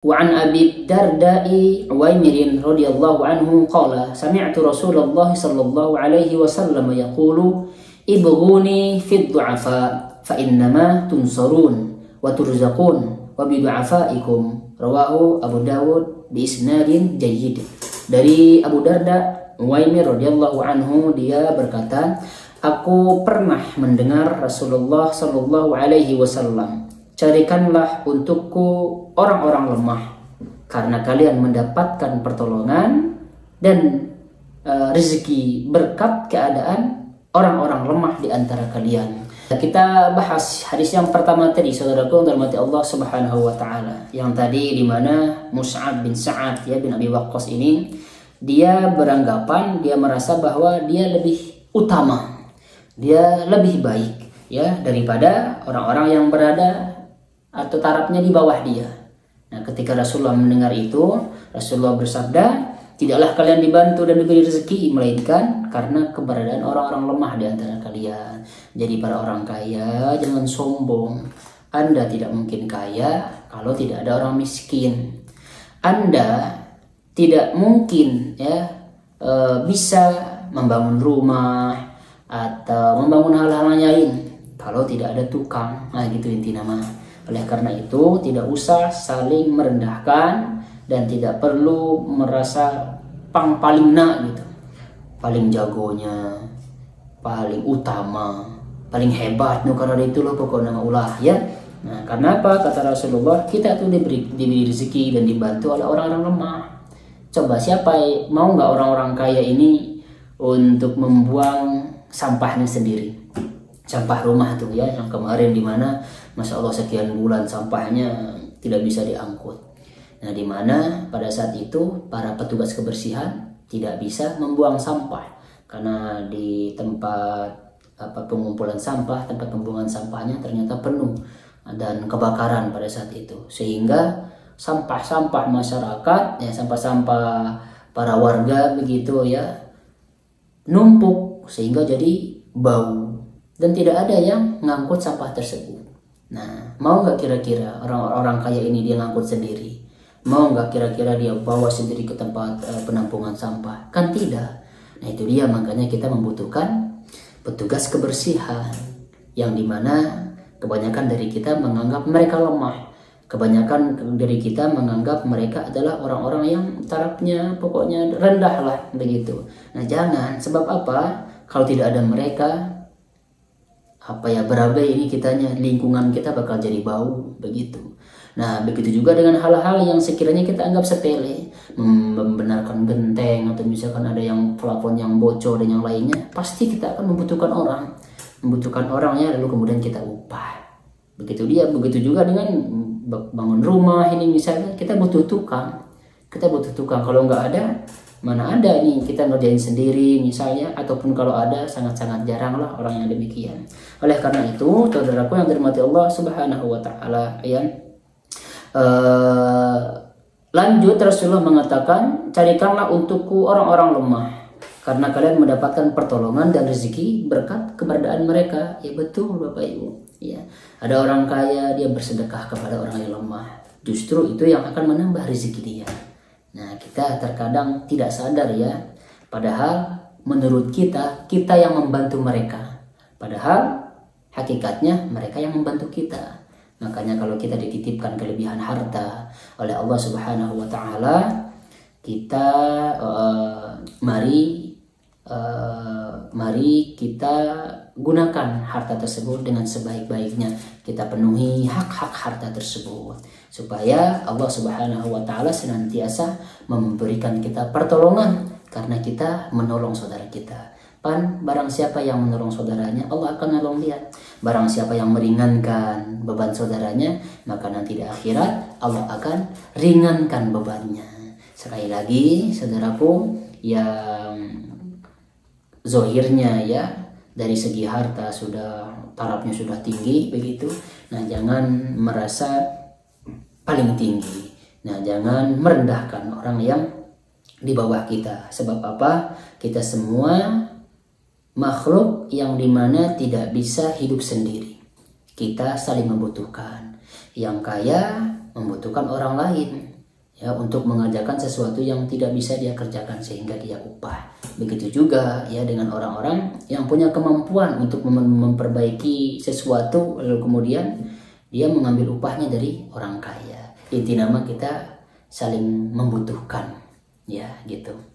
وعن أبي الدرداء عويمر رضي الله عنه قال سمعت رسول الله صلى الله عليه وسلم يقول ابغوني في الضعفاء فإنما تنصرون وترزقون وبضعفائكم رواه Abu Dawud biisnadin jayyid. Dari Abu Darda Uwaimir radhiyallahu anhu, dia berkata, aku pernah mendengar Rasulullah sallallahu alaihi wasallam, carikanlah untukku orang-orang lemah, karena kalian mendapatkan pertolongan dan rezeki berkat keadaan orang-orang lemah di antara kalian. Kita bahas hadis yang pertama tadi, saudaraku yang dirahmati Allah Subhanahu wa taala. Yang tadi di mana Mus'ab bin Sa'ad ya bin Abi Waqqas ini, dia beranggapan, dia merasa bahwa dia lebih utama, dia lebih baik ya daripada orang-orang yang berada atau tarafnya di bawah dia. Nah, ketika Rasulullah mendengar itu, Rasulullah bersabda, tidaklah kalian dibantu dan diberi rezeki melainkan karena keberadaan orang-orang lemah di antara kalian. Jadi para orang kaya jangan sombong. Anda tidak mungkin kaya kalau tidak ada orang miskin. Anda tidak mungkin ya bisa membangun rumah atau membangun hal-hal lain kalau tidak ada tukang. Nah, gitu inti nama. Oleh karena itu, tidak usah saling merendahkan dan tidak perlu merasa paling gitu, paling jagonya, paling utama, paling hebat. Karena itu loh pokoknya ulah ya. Nah, karena apa? Kata Rasulullah, kita tuh diberi rezeki dan dibantu oleh orang-orang lemah. Coba siapa mau nggak orang-orang kaya ini untuk membuang sampahnya sendiri? Sampah rumah tuh ya, yang kemarin dimana Masya Allah sekian bulan sampahnya tidak bisa diangkut. Nah, dimana pada saat itu para petugas kebersihan tidak bisa membuang sampah karena di tempat pengumpulan sampah, tempat pembuangan sampahnya ternyata penuh dan kebakaran pada saat itu, sehingga sampah-sampah masyarakat ya, sampah-sampah para warga begitu ya, numpuk sehingga jadi bau dan tidak ada yang ngangkut sampah tersebut. Nah, mau nggak kira-kira orang-orang kaya ini dia ngangkut sendiri? Mau nggak kira-kira dia bawa sendiri ke tempat penampungan sampah? Kan tidak. Nah, itu dia, makanya kita membutuhkan petugas kebersihan yang dimana kebanyakan dari kita menganggap mereka lemah. Kebanyakan dari kita menganggap mereka adalah orang-orang yang tarafnya pokoknya rendah lah begitu. Nah, jangan. Sebab apa? Kalau tidak ada mereka, berabai ini kitanya, lingkungan kita bakal jadi bau begitu. Nah, begitu juga dengan hal-hal yang sekiranya kita anggap sepele, membenarkan genteng atau misalkan ada yang plafon yang bocor dan yang lainnya, pasti kita akan membutuhkan orangnya, lalu kemudian kita upah. Begitu juga dengan bangun rumah ini misalnya, kita butuh tukang. Kalau nggak ada, mana ada nih kita ngerjain sendiri misalnya, ataupun kalau ada sangat-sangat jarang lah orang yang demikian. Oleh karena itu, saudaraku yang dirahmati Allah Subhanahu wa taala ya. Lanjut Rasulullah mengatakan, carikanlah untukku orang-orang lemah karena kalian mendapatkan pertolongan dan rezeki berkat keberadaan mereka. Ya betul Bapak Ibu ya. Ada orang kaya, dia bersedekah kepada orang yang lemah, justru itu yang akan menambah rezeki dia. Nah, kita terkadang tidak sadar ya, padahal menurut kita yang membantu mereka, padahal hakikatnya mereka yang membantu kita. Makanya kalau kita dititipkan kelebihan harta oleh Allah Subhanahu wa taala, kita mari kita gunakan harta tersebut dengan sebaik-baiknya. Kita penuhi hak-hak harta tersebut supaya Allah Subhanahu wa taala senantiasa memberikan kita pertolongan karena kita menolong saudara kita. Barang siapa yang menolong saudaranya, Allah akan menolong dia. Barang siapa yang meringankan beban saudaranya, maka nanti di akhirat Allah akan ringankan bebannya. Sekali lagi, saudaraku yang zohirnya ya dari segi harta tarafnya sudah tinggi begitu. Nah, jangan merasa paling tinggi. Nah, jangan merendahkan orang yang di bawah kita. Sebab apa? Kita semua makhluk yang dimana tidak bisa hidup sendiri. Kita saling membutuhkan. Yang kaya membutuhkan orang lain ya untuk mengerjakan sesuatu yang tidak bisa dia kerjakan sehingga dia upah. Begitu juga ya dengan orang-orang yang punya kemampuan untuk memperbaiki sesuatu lalu kemudian dia mengambil upahnya dari orang kaya. Inti nama kita saling membutuhkan ya gitu.